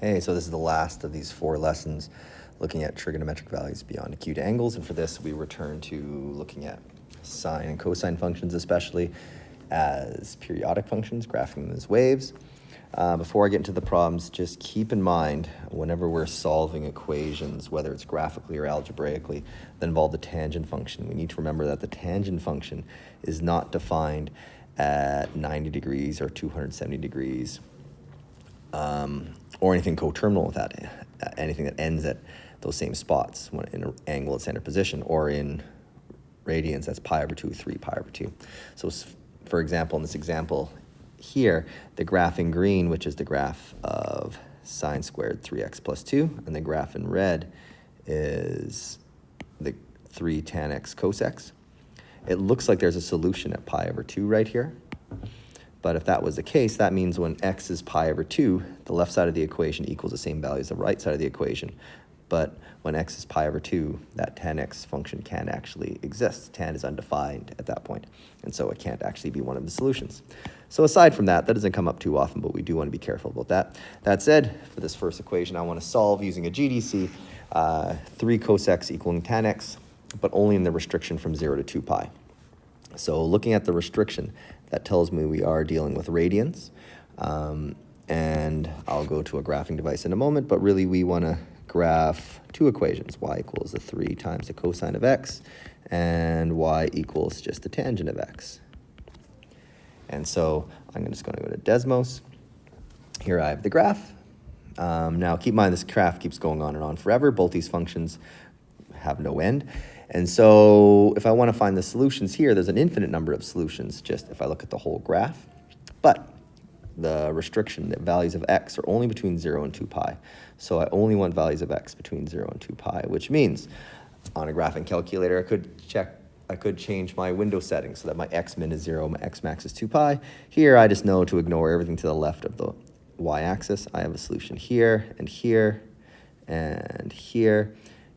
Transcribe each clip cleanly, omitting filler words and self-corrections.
Hey, so this is the last of these 4 lessons looking at trigonometric values beyond acute angles, and for this we return to looking at sine and cosine functions, especially as periodic functions, graphing them as waves. Before I get into the problems, just keep in mind whenever we're solving equations, whether it's graphically or algebraically, that involve the tangent function, we need to remember that the tangent function is not defined at 90 degrees or 270 degrees. Or anything coterminal with that, anything that ends at those same spots when in an angle at center position, or in radians, that's pi over 2, 3 pi over 2. So for example, in this example here, the graph in green, which is the graph of sine squared 3x plus 2, and the graph in red is the 3 tan x cos x. It looks like there's a solution at pi over 2 right here. But if that was the case, that means when x is pi over 2, the left side of the equation equals the same value as the right side of the equation. But when x is pi over 2, that tan x function can't actually exist. Tan is undefined at that point, and so it can't actually be one of the solutions. So aside from that, that doesn't come up too often, but we do want to be careful about that. That said, for this first equation, I want to solve using a GDC, 3 cos x equaling tan x, but only in the restriction from 0 to 2 pi. So looking at the restriction, that tells me we are dealing with radians, and I'll go to a graphing device in a moment, but really we want to graph 2 equations, y equals the 3 times the cosine of x, and y equals just the tangent of x. And so I'm just going to go to Desmos. Here I have the graph. Now keep in mind this graph keeps going on and on forever. Both these functions have no end. And so if I want to find the solutions here, there's an infinite number of solutions just if I look at the whole graph. But the restriction that values of x are only between 0 and 2 pi. So I only want values of x between 0 and 2 pi, which means on a graphing calculator, I could change my window settings so that my x min is 0, my x max is 2 pi. Here, I just know to ignore everything to the left of the y-axis. I have a solution here and here and here.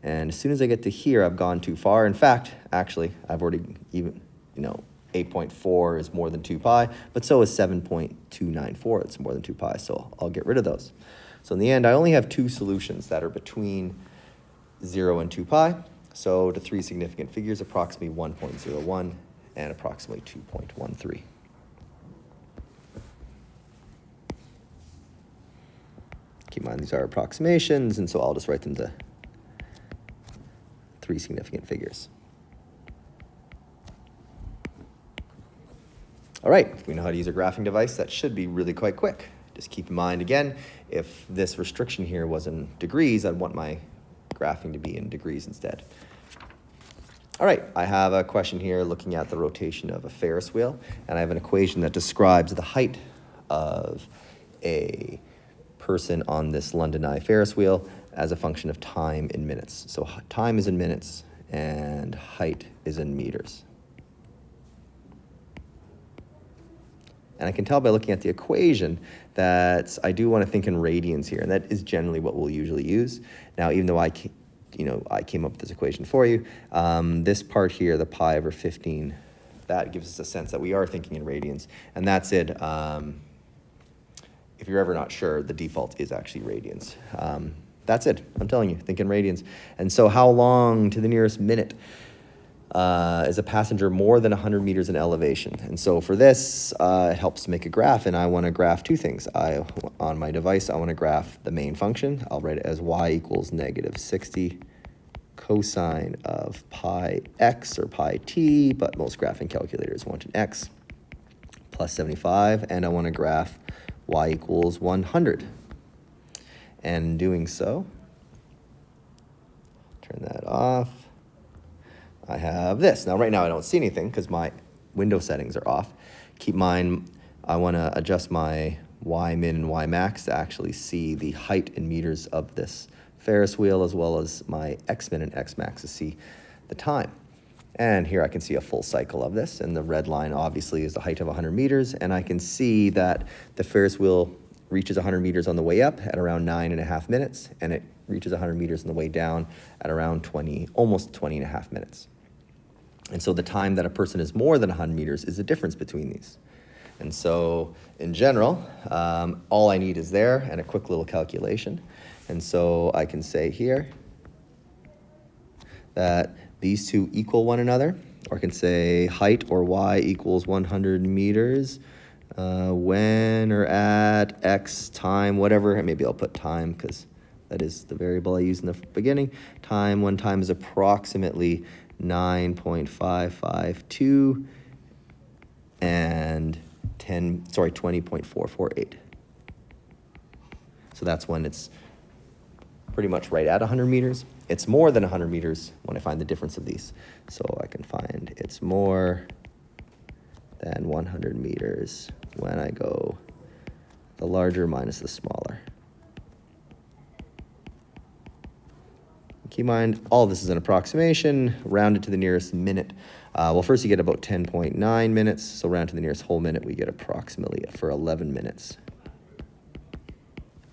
And as soon as I get to here, I've gone too far. In fact, actually, I've already 8.4 is more than 2 pi, but so is 7.294. It's more than 2 pi, so I'll get rid of those. So in the end, I only have 2 solutions that are between 0 and 2 pi. So to 3 significant figures, approximately 1.01 and approximately 2.13. Keep in mind these are approximations, and so I'll just write them to 3 significant figures. All right, if we know how to use a graphing device, that should be really quite quick. Just keep in mind, again, if this restriction here was in degrees, I'd want my graphing to be in degrees instead. All right, I have a question here looking at the rotation of a Ferris wheel, and I have an equation that describes the height of a person on this London Eye Ferris wheel as a function of time in minutes. So time is in minutes and height is in meters. And I can tell by looking at the equation that I do want to think in radians here, and that is generally what we'll usually use. Now, even though I came up with this equation for you, this part here, the pi over 15, that gives us a sense that we are thinking in radians, and that's it. If you're ever not sure, the default is actually radians. That's it. I'm telling you, think in radians. And so how long to the nearest minute is a passenger more than 100 meters in elevation? And so for this, it helps to make a graph, and I want to graph 2 things. On my device, I want to graph the main function. I'll write it as y equals negative 60 cosine of pi x or pi t, but most graphing calculators want an x, plus 75, and I want to graph y equals 100. And doing so, turn that off. I have this. Now, right now, I don't see anything because my window settings are off. Keep in mind, I want to adjust my y min and y max to actually see the height in meters of this Ferris wheel, as well as my x min and x max to see the time. And here I can see a full cycle of this, and the red line obviously is the height of 100 meters, and I can see that the Ferris wheel reaches 100 meters on the way up at around 9.5 minutes, and it reaches 100 meters on the way down at around almost 20.5 minutes. And so the time that a person is more than 100 meters is the difference between these. And so in general, all I need is there and a quick little calculation. And so I can say here that these two equal one another, or I can say height or y equals 100 meters when or at x time, whatever, and maybe I'll put time because that is the variable I used in the beginning. Time, one time is approximately 9.552 and 20.448. So that's when it's pretty much right at 100 meters. It's more than 100 meters when I find the difference of these. So I can find it's more than 100 meters when I go the larger minus the smaller. Keep in mind, all of this is an approximation, rounded to the nearest minute. Well, first you get about 10.9 minutes, so round to the nearest whole minute, we get approximately for 11 minutes.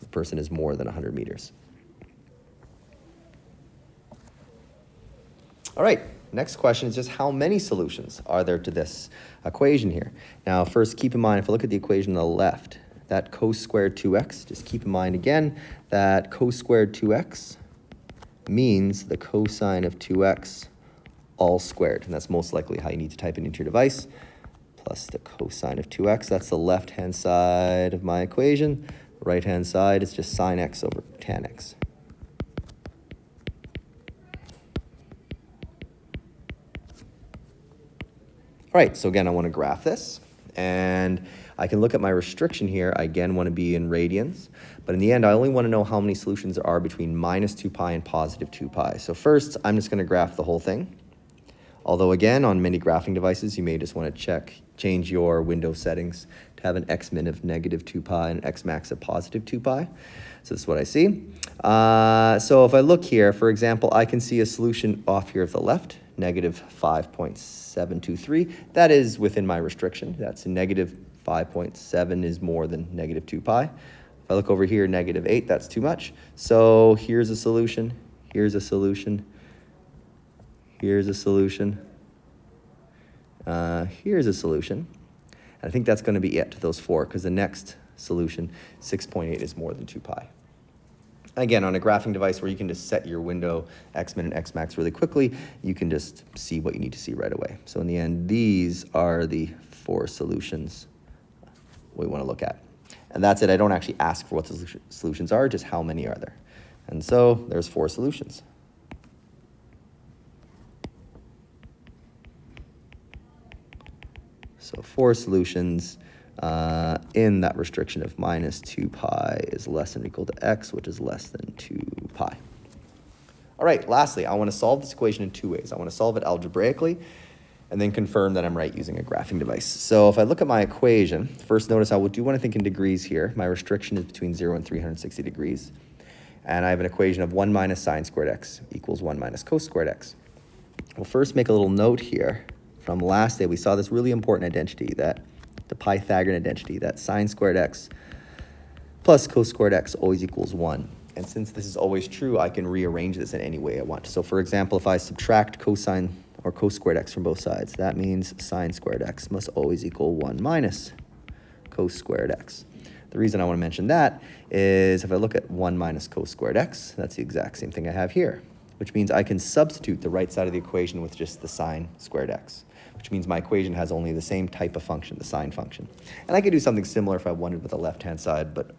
The person is more than 100 meters. All right, next question is just how many solutions are there to this equation here? Now, first keep in mind, if I look at the equation on the left, that cos squared 2x, just keep in mind again that cos squared 2x means the cosine of 2x all squared, and that's most likely how you need to type it into your device, plus the cosine of 2x. That's the left-hand side of my equation. Right-hand side is just sine x over tan x. All right, so again, I want to graph this, and I can look at my restriction here. I again want to be in radians, but in the end, I only want to know how many solutions there are between minus 2 pi and positive 2 pi. So first, I'm just going to graph the whole thing. Although again, on many graphing devices, you may just want to change your window settings to have an x-min of negative 2 pi and an x-max of positive 2 pi. So this is what I see. So if I look here, for example, I can see a solution off here of the left, negative 5.723. That is within my restriction. That's a negative 5.7 is more than negative 2 pi. If I look over here, negative 8, that's too much. So here's a solution, here's a solution, here's a solution, here's a solution. And I think that's going to be it, those four, because the next solution, 6.8, is more than 2 pi. Again, on a graphing device where you can just set your window x-min and x-max really quickly, you can just see what you need to see right away. So in the end, these are the four solutions we want to look at. And that's it. I don't actually ask for what the solutions are, just how many are there. And so there's four solutions. So four solutions in that restriction of minus 2 pi is less than or equal to x, which is less than 2 pi. All right, lastly, I want to solve this equation in two ways. I want to solve it algebraically and then confirm that I'm right using a graphing device. So if I look at my equation, first notice I do want to think in degrees here. My restriction is between 0 and 360 degrees. And I have an equation of 1 minus sine squared x equals 1 minus cos squared x. We'll first make a little note here. From last day, we saw this really important identity, that the Pythagorean identity, that sine squared x plus cos squared x always equals 1. And since this is always true, I can rearrange this in any way I want. So for example, if I subtract cosine or cos squared x from both sides, that means sine squared x must always equal 1 minus cos squared x. The reason I want to mention that is if I look at 1 minus cos squared x, that's the exact same thing I have here, which means I can substitute the right side of the equation with just the sine squared x, which means my equation has only the same type of function, the sine function. And I could do something similar if I wanted with the left-hand side, but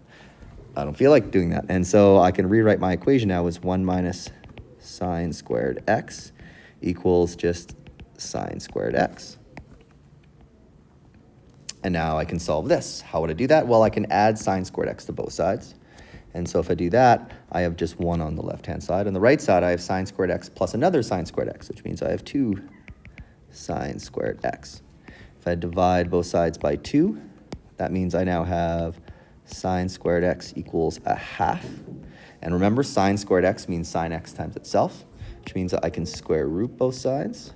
I don't feel like doing that. And so I can rewrite my equation now as 1 minus sine squared x equals just sine squared x. And now I can solve this. How would I do that? Well, I can add sine squared x to both sides. And so if I do that, I have just 1 on the left-hand side. On the right side, I have sine squared x plus another sine squared x, which means I have 2 sine squared x. If I divide both sides by 2, that means I now have sine squared x equals a half. And remember, sine squared x means sine x times itself, which means that I can square root both sides.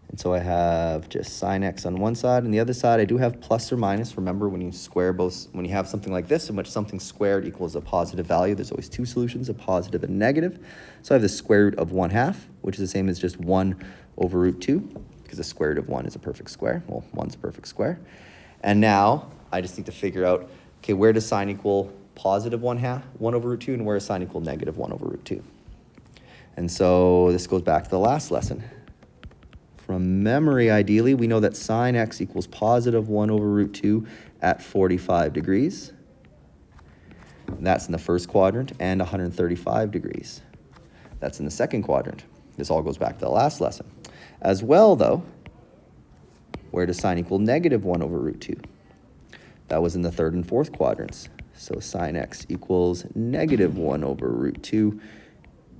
And so I have just sine x on one side, and the other side I do have plus or minus. Remember, when you square both, when you have something like this in which something squared equals a positive value, there's always two solutions, a positive and negative. So I have the square root of 1/2, which is the same as just 1 over root 2, because the square root of 1 is a perfect square. Well, 1's a perfect square. And now I just need to figure out, okay, where does sine equal positive 1 over root 2, and where does sine equal negative 1 over root 2? And so this goes back to the last lesson. From memory, ideally, we know that sine x equals positive 1 over root 2 at 45 degrees. That's in the first quadrant, and 135 degrees. That's in the second quadrant. This all goes back to the last lesson. As well, though, where does sine equal negative 1 over root 2? That was in the third and fourth quadrants. So sine x equals negative 1 over root 2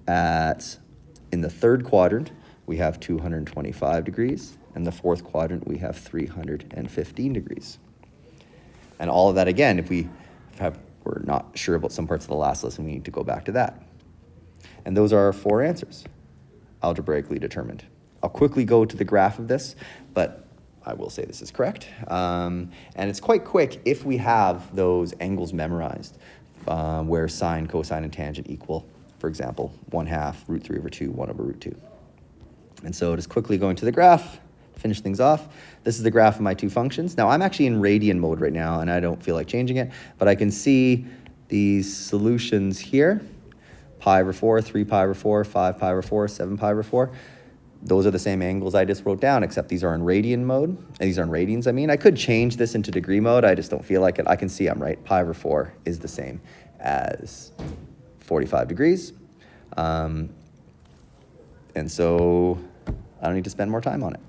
in the third quadrant, we have 225 degrees. In the fourth quadrant, we have 315 degrees. And all of that, again, if we're not sure about some parts of the last lesson, we need to go back to that. And those are our 4 answers, algebraically determined. I'll quickly go to the graph of this, but I will say this is correct. And it's quite quick if we have those angles memorized, where sine, cosine, and tangent equal, for example, 1/2 root 3 over 2, 1 over root 2. And so just quickly going to the graph, finish things off. This is the graph of my 2 functions. Now I'm actually in radian mode right now, and I don't feel like changing it, but I can see these solutions here, pi over 4, 3 pi over 4, 5 pi over 4, 7 pi over 4. Those are the same angles I just wrote down, except these are in radian mode. These are in radians, I mean. I could change this into degree mode. I just don't feel like it. I can see I'm right. Pi over 4 is the same as 45 degrees. And so I don't need to spend more time on it.